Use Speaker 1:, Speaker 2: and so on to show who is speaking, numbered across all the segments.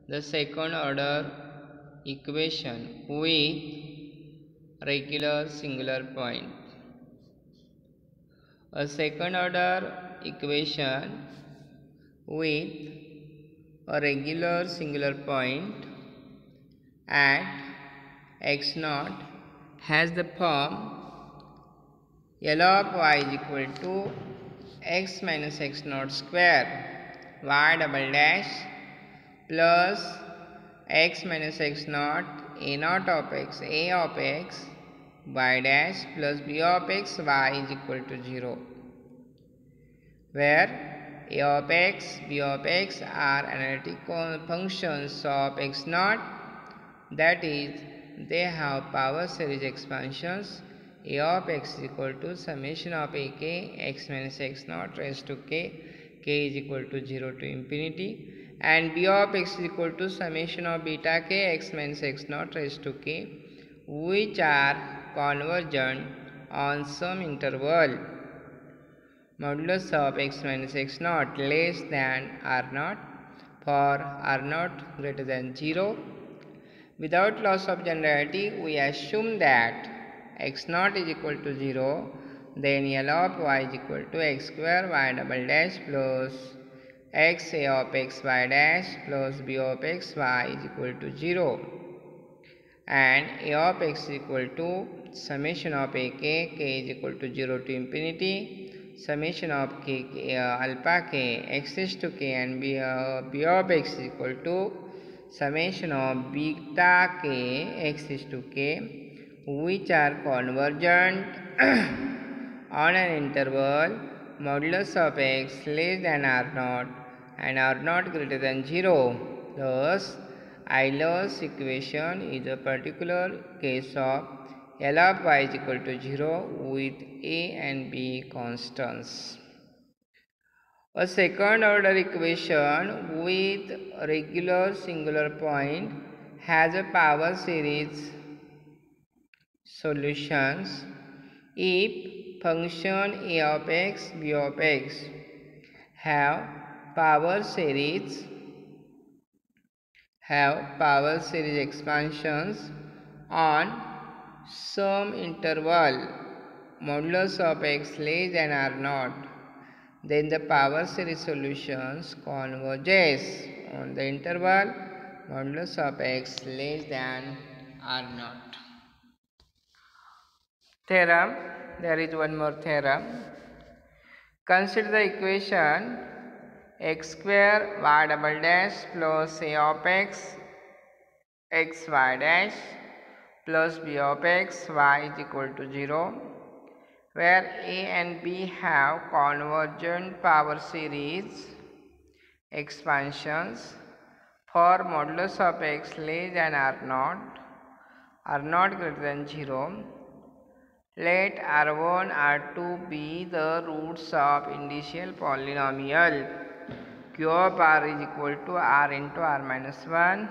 Speaker 1: the second order equation with regular singular point. A second order equation with a regular singular point at x naught has the form L of y is equal to x minus x naught square y double dash plus x minus x naught a naught of x a of x y dash plus b of x y is equal to 0, where a of x, b of x are analytic functions of x naught, that is, they have power series expansions. A of x is equal to summation of a k x minus x naught raised to k is equal to 0 to infinity, and b of x is equal to summation of beta k x minus x naught raised to k, which are convergent on some interval modulus of x minus x naught less than r naught for r naught greater than 0. Without loss of generality, we assume that x naught is equal to 0, then L of y is equal to x square y double dash plus x a of x y dash plus b of x y is equal to 0, and a of x is equal to summation of a k is equal to 0 to infinity, summation of alpha k x is to k, and b of x is equal to summation of beta k x is to k, which are convergent on an interval modulus of x less than r naught and r naught greater than 0. Thus, Euler's equation is a particular case of L of y is equal to 0 with a and b constants. A second order equation with regular singular point has a power series solutions if function a of x, b of x have power series expansions on some interval modulus of x less than r naught, then the power series solutions converges on the interval modulus of x less than r naught. Theorem. There is one more theorem. Consider the equation x square y double dash plus a of x x y dash plus b of x y is equal to 0, where a and b have convergent power series expansions for modulus of x less than r naught greater than 0. Let r1, r2 be the roots of initial polynomial q of r is equal to r into r minus 1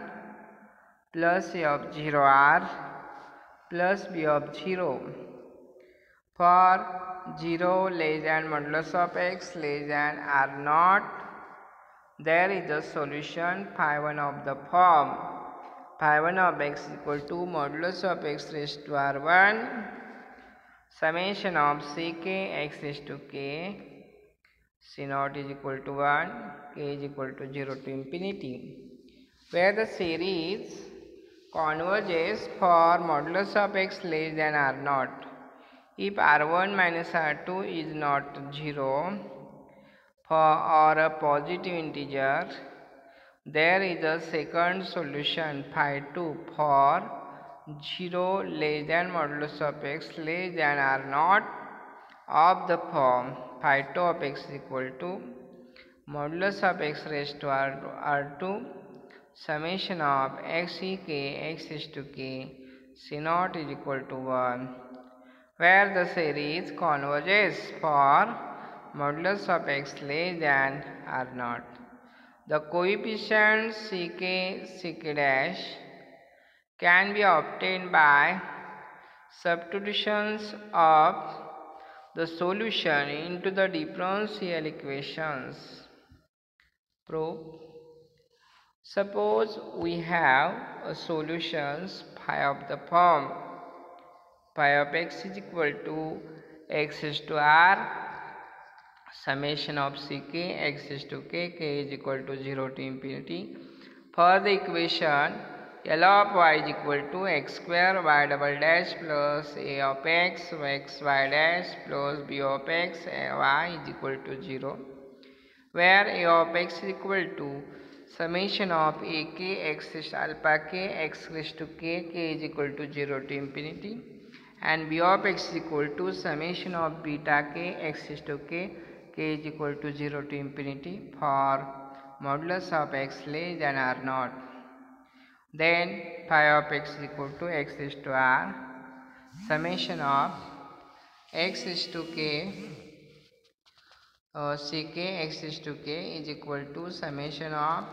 Speaker 1: plus a of 0 r plus b of 0. For 0 less than modulus of x less than r naught, there is a solution phi 1 of the form phi 1 of x is equal to modulus of x raised to r1 summation of ck x raised to k, c naught is equal to 1, k is equal to 0 to infinity, where the series converges for modulus of x less than r naught if r1 minus r2 is not 0 or a positive integer. There is a second solution phi 2 for 0 less than modulus of x less than r naught of the form phi 2 of x is equal to modulus of x raised to r2 summation of x e k x is to k, c naught is equal to 1, where the series converges for modulus of x less than r naught. The coefficients ck dash can be obtained by substitutions of the solution into the differential equations. Proof. Suppose we have a solutions phi of the form phi of x is equal to x is to r summation of ck x is to k is equal to 0 to infinity. For the equation L of y is equal to x square y double dash plus a of x y dash plus b of x y is equal to 0, where a of x is equal to summation of a k x is alpha k x raised to k is equal to 0 to infinity, and b of x is equal to summation of beta k x is to k is equal to 0 to infinity for modulus of x less than r naught. Then phi of x is equal to x is to r summation of x is to k ck x is to k is equal to summation of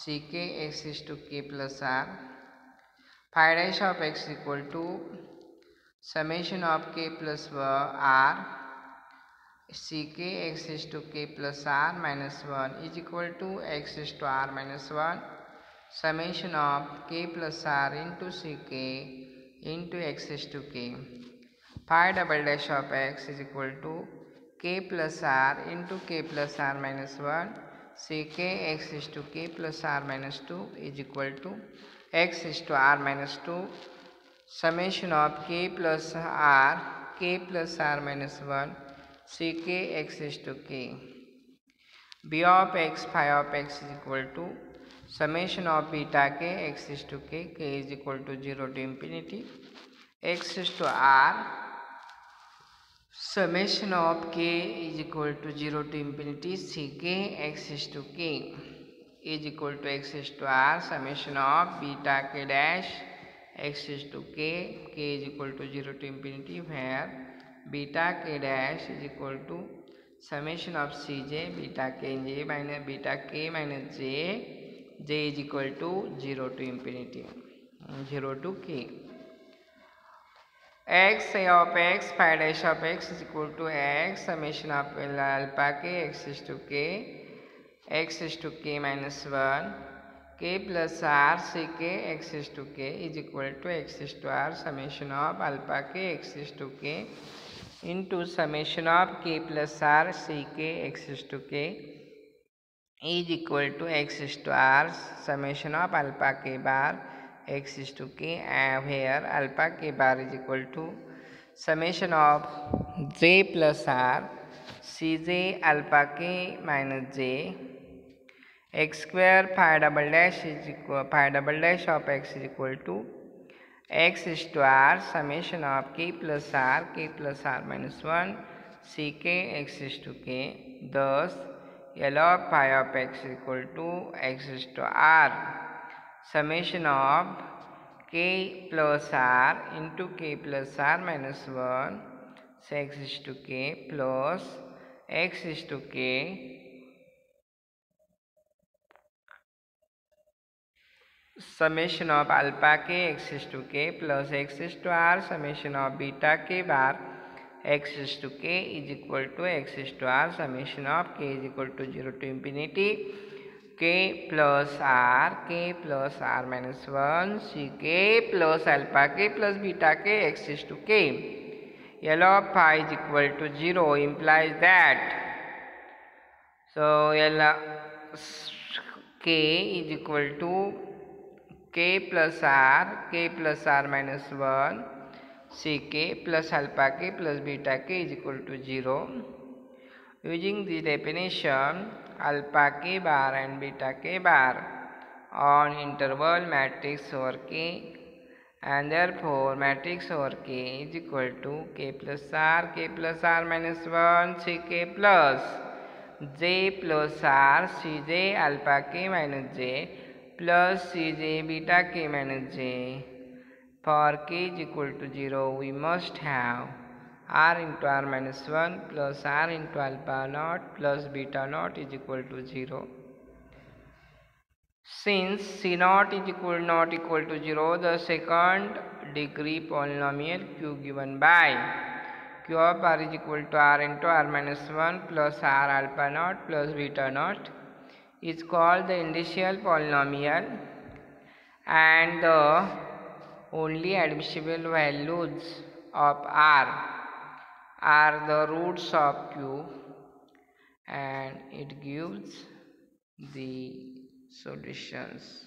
Speaker 1: ck x is to k plus r. Phi dash of x is equal to summation of k plus r ck x is to k plus r minus 1 is equal to x is to r minus 1 summation of k plus r into ck into x is to k. Phi double dash of x is equal to k plus r into k plus r minus 1 ck x is to k plus r minus 2 is equal to x is to r minus 2 summation of k plus r minus 1 ck x is to k. b of x phi of x is equal to summation of beta k x is to k is equal to 0 to infinity x is to r summation of k is equal to 0 to infinity ck x is to k is equal to x is to r summation of beta k dash x is to k is equal to 0 to infinity, where beta k dash is equal to summation of cj beta k minus beta k minus j is equal to 0 to infinity 0 to k. X a of x phi dash of x is equal to x summation of alpha k x is to k minus 1 k plus r ck x is to k is equal to x is to r summation of alpha k x is to k into summation of k plus r ck x is to k is equal to x is to r summation of alpha k bar x is to k, where alpha k bar is equal to summation of j plus r cj alpha k minus j x square phi double dash is equal phi double dash of x is equal to x is to r summation of k plus r minus 1 ck x is to k. Thus L of phi of x is equal to x is to r summation of k plus r into k plus r minus 1 so x is to k plus x is to k summation of alpha k x is to k plus x is to r summation of beta k bar x is to k is equal to x is to r summation of k is equal to 0 to infinity k plus r minus 1 ck plus alpha k plus beta k x is to k. L of phi is equal to 0 implies that so L k is equal to k plus r minus 1 ck plus alpha k plus beta k is equal to 0. Using the definition alpha k bar and beta k bar on interval matrix over k, and therefore matrix over k is equal to k plus r minus 1 ck plus j plus r cj alpha k minus j plus cj beta k minus j. For k is equal to 0, we must have r into r minus 1 plus r into alpha naught plus beta naught is equal to 0. Since c naught is not equal to 0, the second degree polynomial q given by q of r is equal to r into r minus 1 plus r alpha naught plus beta naught is called the initial polynomial, and the only admissible values of R are the roots of Q, and it gives the solutions.